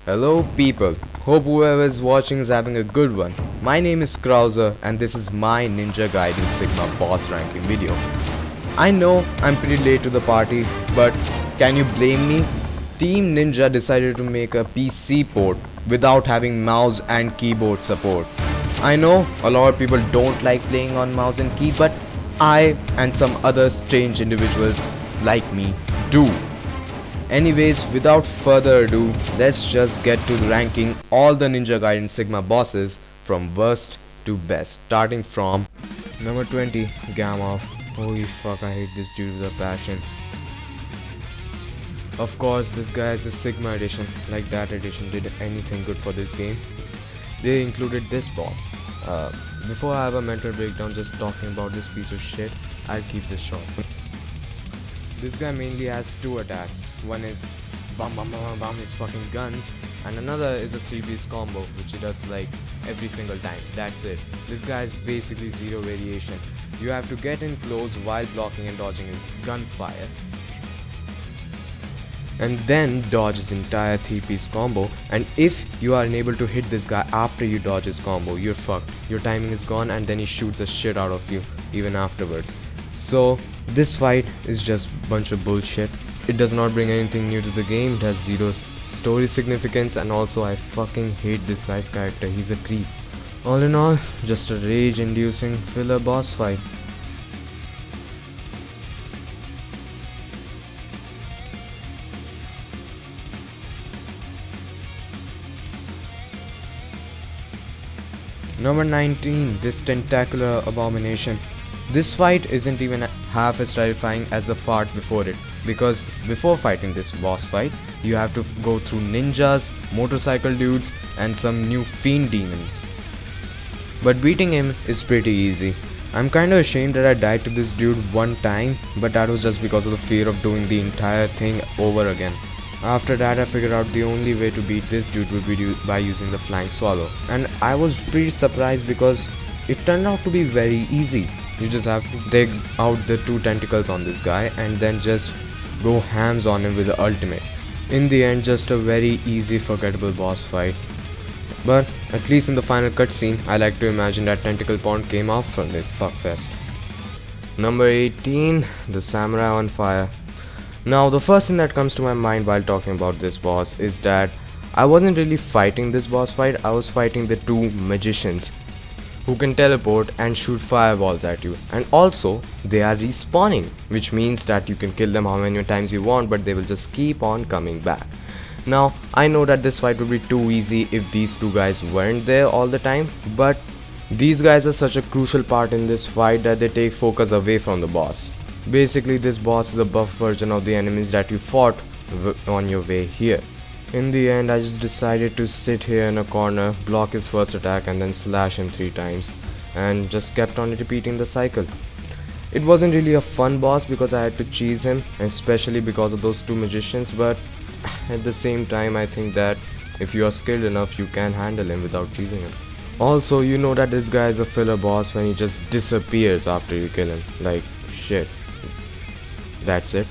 Hello people, hope whoever is watching is having a good one. My name is Krauser and this is my Ninja Gaiden Sigma boss ranking video. I know I'm pretty late to the party, but can you blame me? Team Ninja decided to make a PC port without having mouse and keyboard support. I know a lot of people don't like playing on mouse and key, but I and some other strange individuals like me do. Anyways, without further ado, let's just get to ranking all the Ninja Gaiden Sigma bosses from worst to best, starting from number 20, Gamoth. Holy fuck, I hate this dude with a passion. Of course, this guy is a Sigma edition, like that edition did anything good for this game. They included this boss. Before I have a mental breakdown just talking about this piece of shit, I'll keep this short. This guy mainly has two attacks. One is bam bam bam bam bam his fucking guns, and another is a 3-piece combo which he does like every single time. That's it. This guy is basically zero variation. You have to get in close while blocking and dodging his gunfire, and then dodge his entire 3-piece combo, and if you are unable to hit this guy after you dodge his combo, you're fucked. Your timing is gone and then he shoots the shit out of you even afterwards. So this fight is just bunch of bullshit. It does not bring anything new to the game, it has zero story significance, and also I fucking hate this guy's character, he's a creep. All in all, just a rage inducing filler boss fight. Number 19, this tentacular abomination. This fight isn't even half as terrifying as the part before it, because before fighting this boss fight, you have to go through ninjas, motorcycle dudes, and some new fiend demons. But beating him is pretty easy. I'm kinda ashamed that I died to this dude one time, but that was just because of the fear of doing the entire thing over again. After that, I figured out the only way to beat this dude would be by using the flying swallow, and I was pretty surprised because it turned out to be very easy. You just have to dig out the two tentacles on this guy and then just go hams on him with the ultimate. In the end, just a very easy forgettable boss fight. But at least in the final cutscene, I like to imagine that tentacle pond came off from this fuckfest. Number 18, the Samurai on Fire. Now the first thing that comes to my mind while talking about this boss is that I wasn't really fighting this boss fight, I was fighting the two magicians who can teleport and shoot fireballs at you, and also they are respawning, which means that you can kill them how many times you want, but they will just keep on coming back. Now I know that this fight would be too easy if these two guys weren't there all the time, but these guys are such a crucial part in this fight that they take focus away from the boss. Basically, this boss is a buff version of the enemies that you fought on your way here. In the end, I just decided to sit here in a corner, block his first attack and then slash him 3 times, and just kept on repeating the cycle. It wasn't really a fun boss because I had to cheese him, especially because of those two magicians, but at the same time I think that if you are skilled enough, you can handle him without cheesing him. Also, you know that this guy is a filler boss when he just disappears after you kill him, like shit. That's it.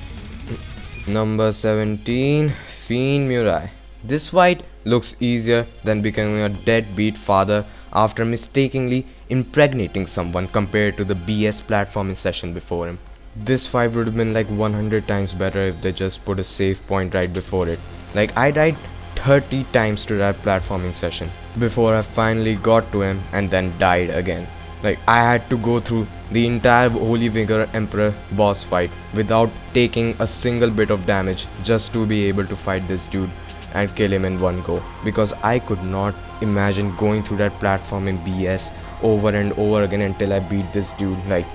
Number 17, Fiend Murai. This fight looks easier than becoming a deadbeat father after mistakenly impregnating someone compared to the BS platforming session before him. This fight would have been like 100 times better if they just put a save point right before it. Like I died 30 times to that platforming session before I finally got to him and then died again. Like I had to go through the entire Holy Vigor Emperor boss fight without taking a single bit of damage just to be able to fight this dude and kill him in one go, because I could not imagine going through that platform in BS over and over again until I beat this dude, like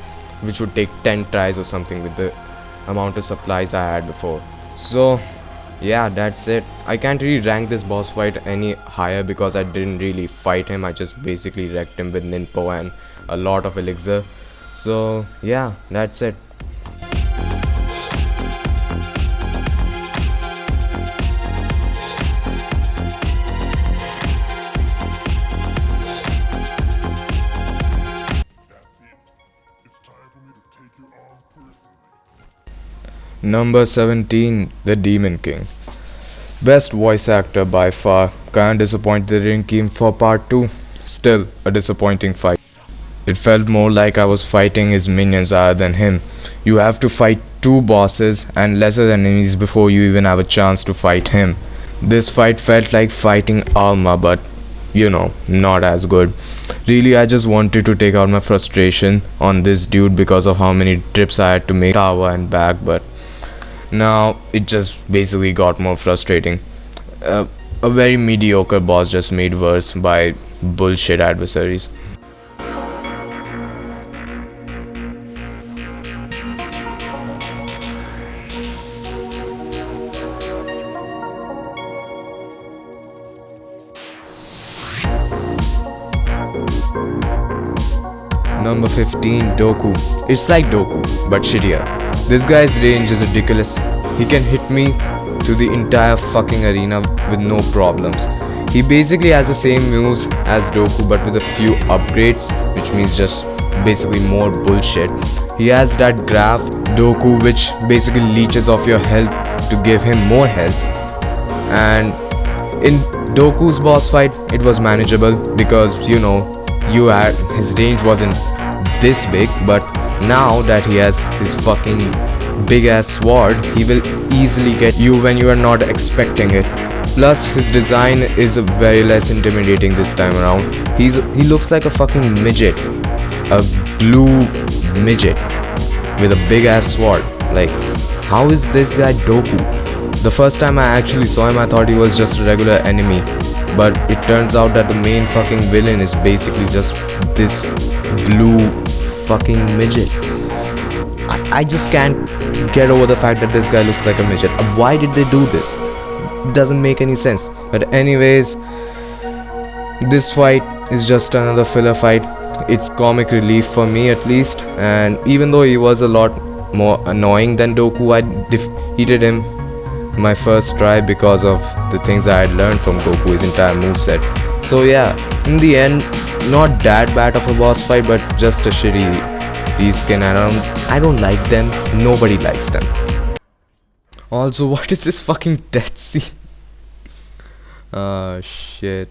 which would take 10 tries or something with the amount of supplies I had before. So yeah, that's it. I can't really rank this boss fight any higher because I didn't really fight him, I just basically wrecked him with Ninpo and a lot of elixir. So yeah, that's it. Number 17, the Demon King. Best voice actor by far. Kinda disappointed they didn't keep him for part 2. Still, a disappointing fight. It felt more like I was fighting his minions rather than him. You have to fight two bosses and lesser enemies before you even have a chance to fight him. This fight felt like fighting Alma, but not as good. Really, I just wanted to take out my frustration on this dude because of how many trips I had to make tower and back, but now it just basically got more frustrating. A very mediocre boss just made worse by bullshit adversaries. Number 15, Doku. It's like Doku, but shittier. This guy's range is ridiculous. He can hit me to the entire fucking arena with no problems. He basically has the same moves as Doku but with a few upgrades, which means just basically more bullshit. He has that graph Doku which basically leeches off your health to give him more health. And in Doku's boss fight, it was manageable because his range wasn't this big, but now that he has his fucking big ass sword, he will easily get you when you are not expecting it. Plus, his design is very less intimidating this time around. He looks like a fucking midget, a blue midget with a big ass sword. Like, how is this guy Doku? The first time I actually saw him, I thought he was just a regular enemy, but it turns out that the main fucking villain is basically just this blue fucking midget. I just can't get over the fact that this guy looks like a midget. Why did they do this? It doesn't make any sense. But anyways, this fight is just another filler fight. It's comic relief for me at least, and even though he was a lot more annoying than Doku, I defeated him my first try because of the things I had learned from Goku's entire moveset. So yeah, in the end, not that bad of a boss fight, but just a shitty reskin. I don't like them. Nobody likes them. Also, what is this fucking death scene? Shit.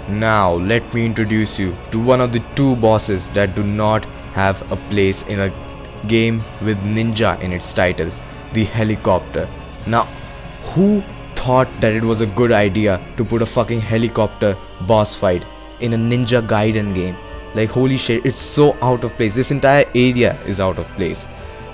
Now, let me introduce you to one of the two bosses that do not have a place in a game with ninja in its title, the helicopter. Now, who thought that it was a good idea to put a fucking helicopter boss fight in a Ninja Gaiden game? Like, holy shit, it's so out of place. This entire area is out of place.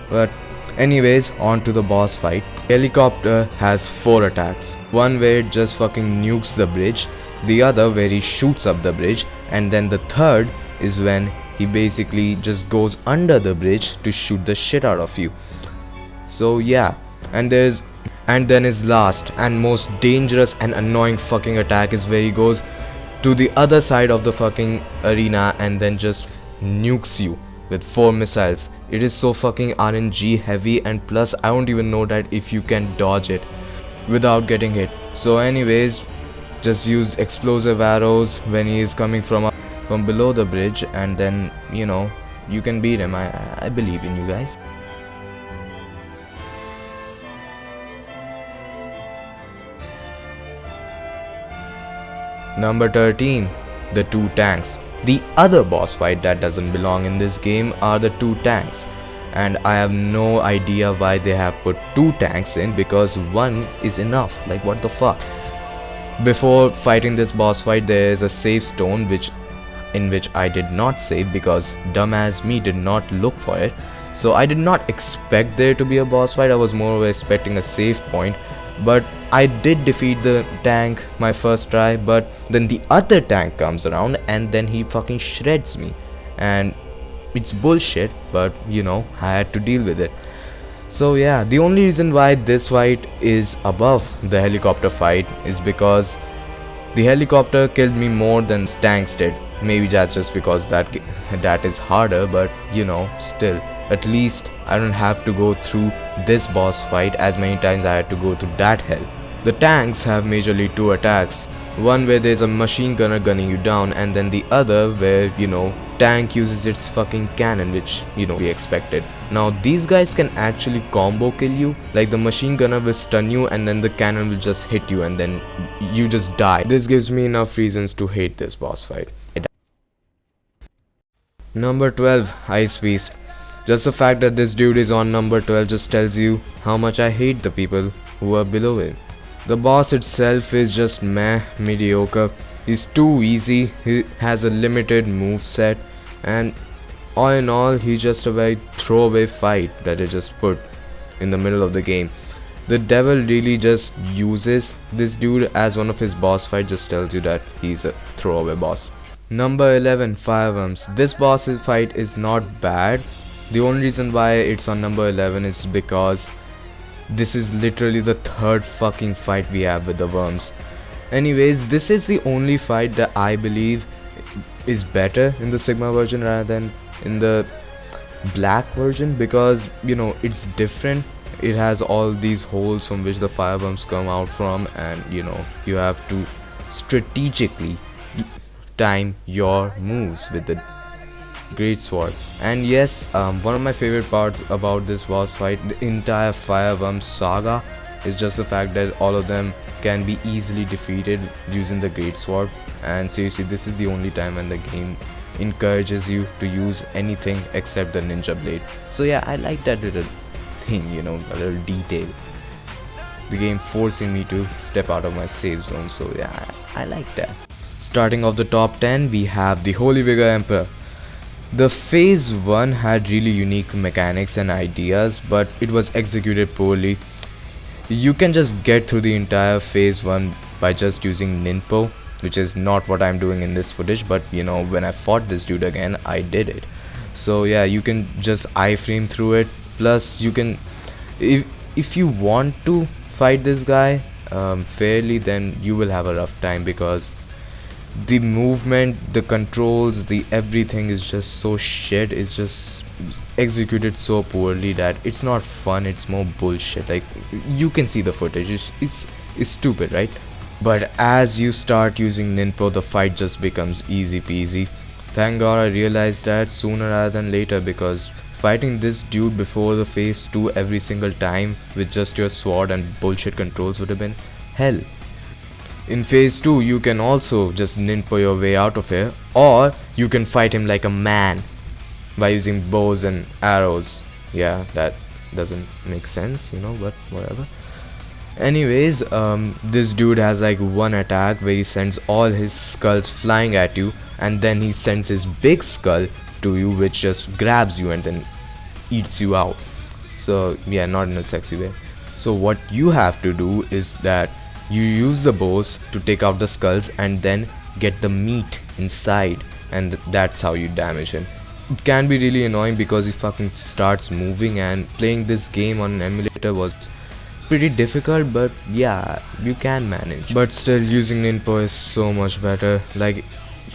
But anyways, on to the boss fight. Helicopter has 4 attacks. One where it just fucking nukes the bridge, the other where he shoots up the bridge, and then the third is when he basically just goes under the bridge to shoot the shit out of you. So yeah, and then his last and most dangerous and annoying fucking attack is where he goes to the other side of the fucking arena and then just nukes you with 4 missiles. It is so fucking RNG heavy, and plus I don't even know that if you can dodge it without getting hit. So anyways, just use explosive arrows when he is coming from below the bridge, and then you can beat him. I believe in you guys. Number 13, the 2 tanks. The other boss fight that doesn't belong in this game are the 2 tanks, and I have no idea why they have put 2 tanks in, because 1 is enough. Like, what the fuck? Before fighting this boss fight, there is a save stone in which I did not save because dumbass me did not look for it. So I did not expect there to be a boss fight. I was more expecting a save point, but I did defeat the tank my first try. But then the other tank comes around and then he fucking shreds me, and it's bullshit, but I had to deal with it. So yeah, the only reason why this fight is above the helicopter fight is because the helicopter killed me more than tanks did. Maybe that's just because that is harder, but still, at least I don't have to go through this boss fight as many times I had to go through that hell. The tanks have majorly 2 attacks. One where there's a machine gunner gunning you down, and then the other where tank uses its fucking cannon, which we expected. Now these guys can actually combo kill you, like the machine gunner will stun you and then the cannon will just hit you and then you just die. This gives me enough reasons to hate this boss fight. Number 12, Ice Beast. Just the fact that this dude is on number 12 just tells you how much I hate the people who are below him. The boss itself is just meh, mediocre. He's too easy, he has a limited move set, and all in all he's just a very throwaway fight that they just put in the middle of the game. The devil really just uses this dude as one of his boss fights, just tells you that he's a throwaway boss. Number 11, Fireworms. This boss fight is not bad. The only reason why it's on number 11 is because this is literally the third fucking fight we have with the worms. Anyways, this is the only fight that I believe is better in the Sigma version rather than in the black version, because it's different. It has all these holes from which the fireworms come out from, and you have to strategically time your moves with the great sword. And yes, one of my favorite parts about this boss fight, the entire fireworm saga, is just the fact that all of them can be easily defeated using the great sword. And seriously, this is the only time when the game encourages you to use anything except the ninja blade. So yeah, I like that little thing, a little detail. The game forcing me to step out of my safe zone, so yeah, I like that. Starting off the top 10, we have the Holy Vigor Emperor. The phase 1 had really unique mechanics and ideas, but it was executed poorly. You can just get through the entire phase 1 by just using Ninpo, which is not what I'm doing in this footage, but when I fought this dude again, I did it. So yeah, you can just iframe through it. Plus you can, if you want to fight this guy fairly, then you will have a rough time, because the movement, the controls, the everything is just so shit. It's just executed so poorly that it's not fun, it's more bullshit. Like, you can see the footage, it's stupid, right? But as you start using Ninpo, the fight just becomes easy peasy. Thank god I realized that sooner rather than later, because fighting this dude before the phase 2 every single time with just your sword and bullshit controls would have been hell. In phase 2, you can also just Ninpo your way out of here, or you can fight him like a man by using bows and arrows. Yeah, that doesn't make sense, but whatever. Anyways, this dude has like one attack where he sends all his skulls flying at you, and then he sends his big skull to you, which just grabs you and then eats you out. So yeah, not in a sexy way. So what you have to do is that you use the bows to take out the skulls and then get the meat inside, and that's how you damage him. It can be really annoying because he fucking starts moving, and playing this game on an emulator was pretty difficult, but yeah, you can manage. But still, using Ninpo is so much better. Like,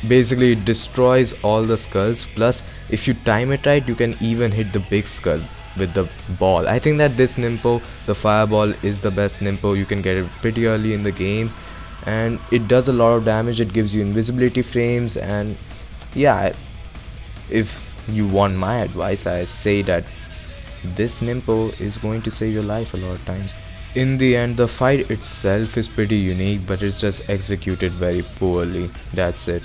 basically it destroys all the skulls, plus if you time it right, you can even hit the big skull with the ball. I think that this Ninpo, the fireball, is the best Ninpo. You can get it pretty early in the game, and it does a lot of damage. It gives you invisibility frames, and yeah, if you want my advice, I say that this Ninpo is going to save your life a lot of times. In the end, the fight itself is pretty unique, but it's just executed very poorly. That's it.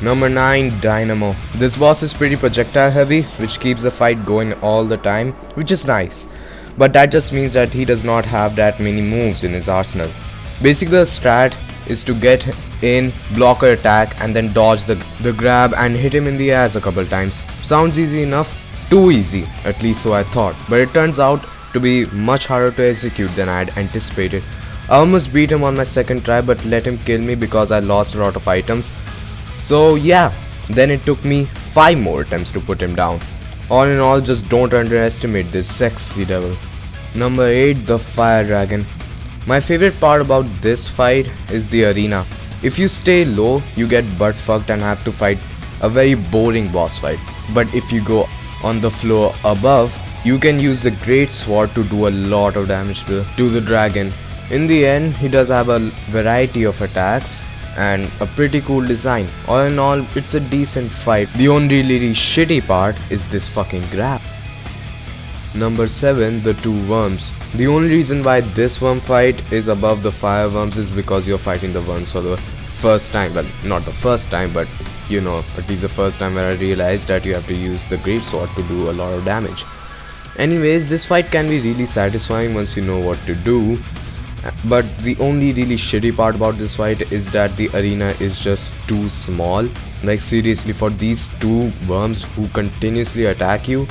Number 9, Dynamo. This boss is pretty projectile heavy, which keeps the fight going all the time, which is nice. But that just means that he does not have that many moves in his arsenal. Basically, the strat is to get in, block or attack, and then dodge the grab and hit him in the ass a couple times. Sounds easy enough? Too easy, at least so I thought. But it turns out to be much harder to execute than I had anticipated. I almost beat him on my second try, but let him kill me because I lost a lot of items. So yeah, then it took me 5 more attempts to put him down. All in all, just don't underestimate this sexy devil. Number 8, the Fire Dragon. My favorite part about this fight is the arena. If you stay low, you get butt fucked and have to fight a very boring boss fight. But if you go on the floor above, You can use the great sword to do a lot of damage to the dragon. In the end, he does have a variety of attacks and a pretty cool design. All in all, it's a decent fight. The only really shitty part is this fucking grab. Number 7, the two worms. The only reason why this worm fight is above the fire worms is because you're fighting the worms for the first time. Well, not the first time, but you know, at least the first time where I realized that you have to use the great sword to do a lot of damage. Anyways, this fight can be really satisfying once you know what to do. But the only really shitty part about this fight is that the arena is just too small. Like seriously, for these two worms who continuously attack you,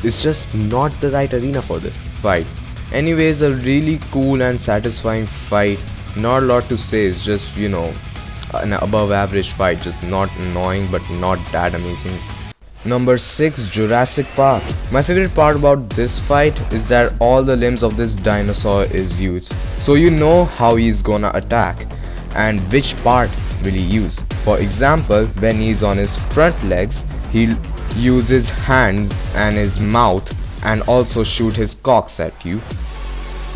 it's just not the right arena for this fight. Anyways, a really cool and satisfying fight. Not a lot to say, it's just, you know, an above average fight, just not annoying but not that amazing. Number 6, Jurassic Park. My favorite part about this fight is that all the limbs of this dinosaur is used. So you know how he's gonna attack and which part will he use. For example, when he's on his front legs, he'll use his hands and his mouth and also shoot his cocks at you.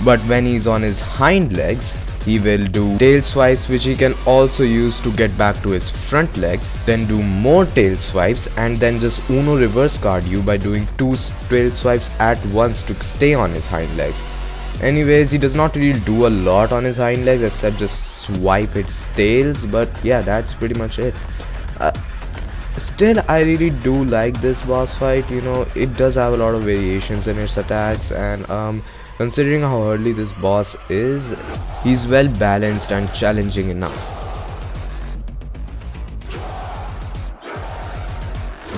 But when he's on his hind legs, he will do tail swipes, which he can also use to get back to his front legs, then do more tail swipes and then just Uno reverse card you by doing 2 tail swipes at once to stay on his hind legs. Anyways, he does not really do a lot on his hind legs except just swipe its tails, but yeah, that's pretty much it. Still, I really do like this boss fight. You know, it does have a lot of variations in its attacks, and considering how early this boss is, he's well balanced and challenging enough.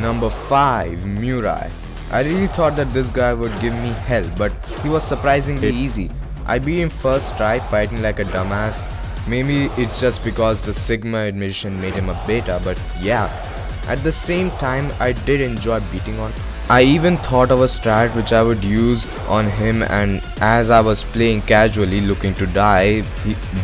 Number 5, Murai. I really thought that this guy would give me hell, but he was surprisingly easy. I beat him first try fighting like a dumbass. Maybe it's just because the Sigma admission made him a beta, but yeah. At the same time, I did enjoy beating on. I even thought of a strat which I would use on him, and as I was playing casually looking to die,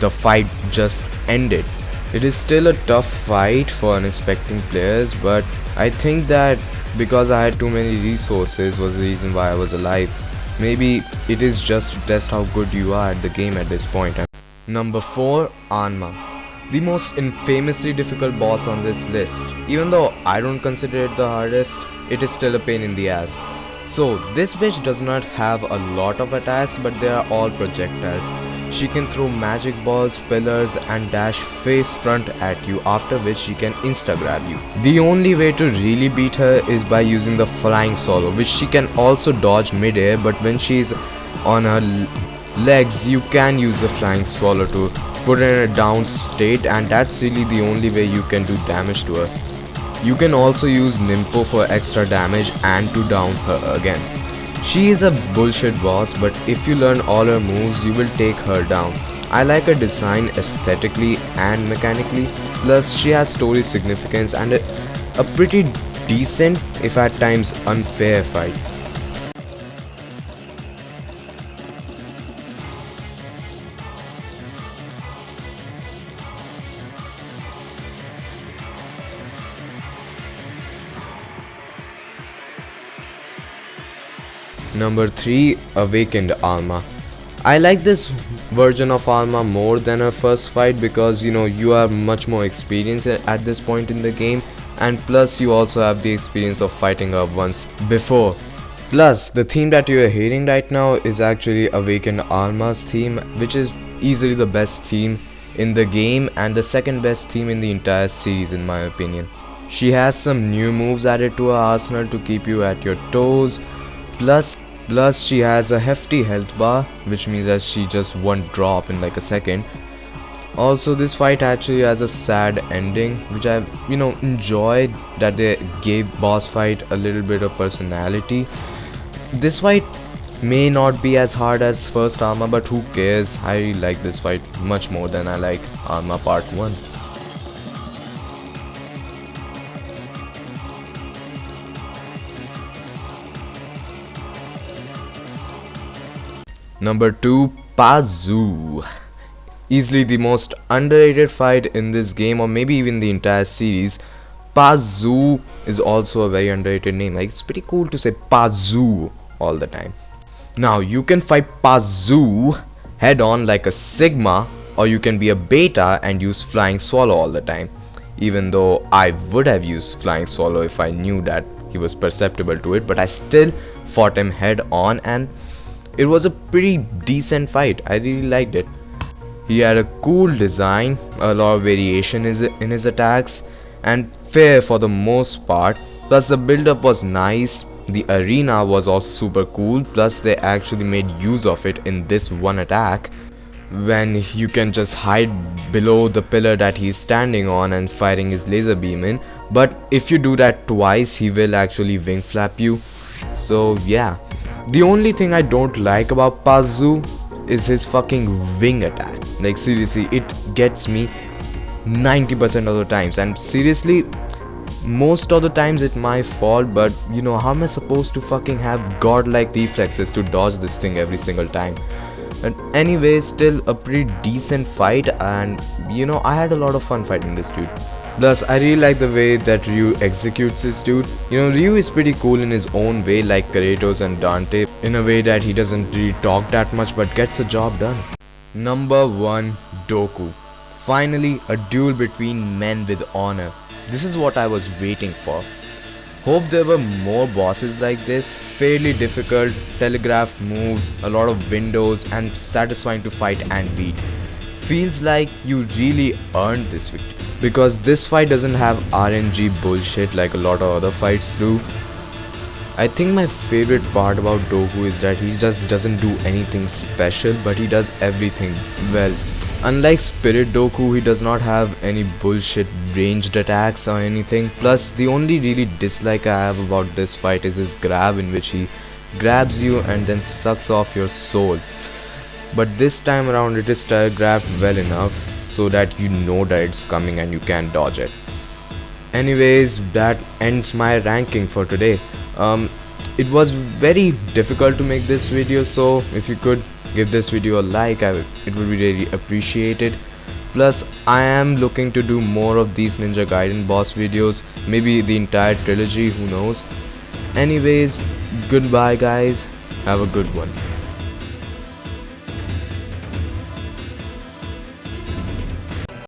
the fight just ended. It is still a tough fight for unexpecting players, but I think that because I had too many resources was the reason why I was alive. Maybe it is just to test how good you are at the game at this point. Number 4, Anma. The most infamously difficult boss on this list. Even though I don't consider it the hardest, it is still a pain in the ass. So this bitch does not have a lot of attacks, but they are all projectiles. She can throw magic balls, pillars and dash face front at you, after which she can insta grab you. The only way to really beat her is by using the flying solo, which she can also dodge mid-air, but when she's on her legs you can use the flying swallow to put her in a down state, and that's really the only way you can do damage to her. You can also use Nimpo for extra damage and to down her again. She is a bullshit boss, but if you learn all her moves you will take her down. I like her design aesthetically and mechanically, plus she has story significance and a pretty decent, if at times unfair fight. Number 3, Awakened Alma. I like this version of Alma more than her first fight because you know you are much more experienced at this point in the game, and plus you also have the experience of fighting her once before. Plus the theme that you are hearing right now is actually Awakened Alma's theme, which is easily the best theme in the game and the second best theme in the entire series in my opinion. She has some new moves added to her arsenal to keep you at your toes. Plus she has a hefty health bar, which means that she just won't drop in like a second. Also this fight actually has a sad ending, which I enjoyed, that they gave boss fight a little bit of personality. This fight may not be as hard as first Arma, but who cares, I really like this fight much more than I like Arma part 1. Number 2, Pazu. Easily the most underrated fight in this game, or maybe even the entire series. Pazu is also a very underrated name. Like, it's pretty cool to say Pazu all the time. Now you can fight Pazu head on like a Sigma, or you can be a Beta and use Flying Swallow all the time. Even though I would have used Flying Swallow if I knew that he was perceptible to it, but I still fought him head on and it was a pretty decent fight. I really liked it. He had a cool design, a lot of variation in his attacks, and fair for the most part. Plus the build up was nice, the arena was also super cool, plus they actually made use of it in this one attack, when you can just hide below the pillar that he's standing on and firing his laser beam in. But if you do that twice, he will actually wing flap you. So yeah, the only thing I don't like about Pazu is his fucking wing attack. Like seriously, it gets me 90% of the times, and seriously most of the times it's my fault, but you know, how am I supposed to fucking have godlike reflexes to dodge this thing every single time? But anyway, still a pretty decent fight, and you know, I had a lot of fun fighting this dude. Plus I really like the way that Ryu executes this dude. You know, Ryu is pretty cool in his own way, like Kratos and Dante, in a way that he doesn't really talk that much but gets the job done. Number 1, Doku. Finally, a duel between men with honor. This is what I was waiting for. Hope there were more bosses like this. Fairly difficult, telegraphed moves, a lot of windows, and satisfying to fight and beat. Feels like you really earned this victory. Because this fight doesn't have RNG bullshit like a lot of other fights do. I think my favorite part about Doku is that he just doesn't do anything special, but he does everything well. Unlike Spirit Doku, he does not have any bullshit ranged attacks or anything. Plus, the only really dislike I have about this fight is his grab, in which he grabs you and then sucks off your soul. But this time around it is telegraphed well enough so that you know that it's coming and you can dodge it. Anyways, that ends my ranking for today. It was very difficult to make this video, so if you could give this video a like, it would be really appreciated. Plus I am looking to do more of these Ninja Gaiden boss videos, maybe the entire trilogy, who knows. Anyways, goodbye guys, have a good one.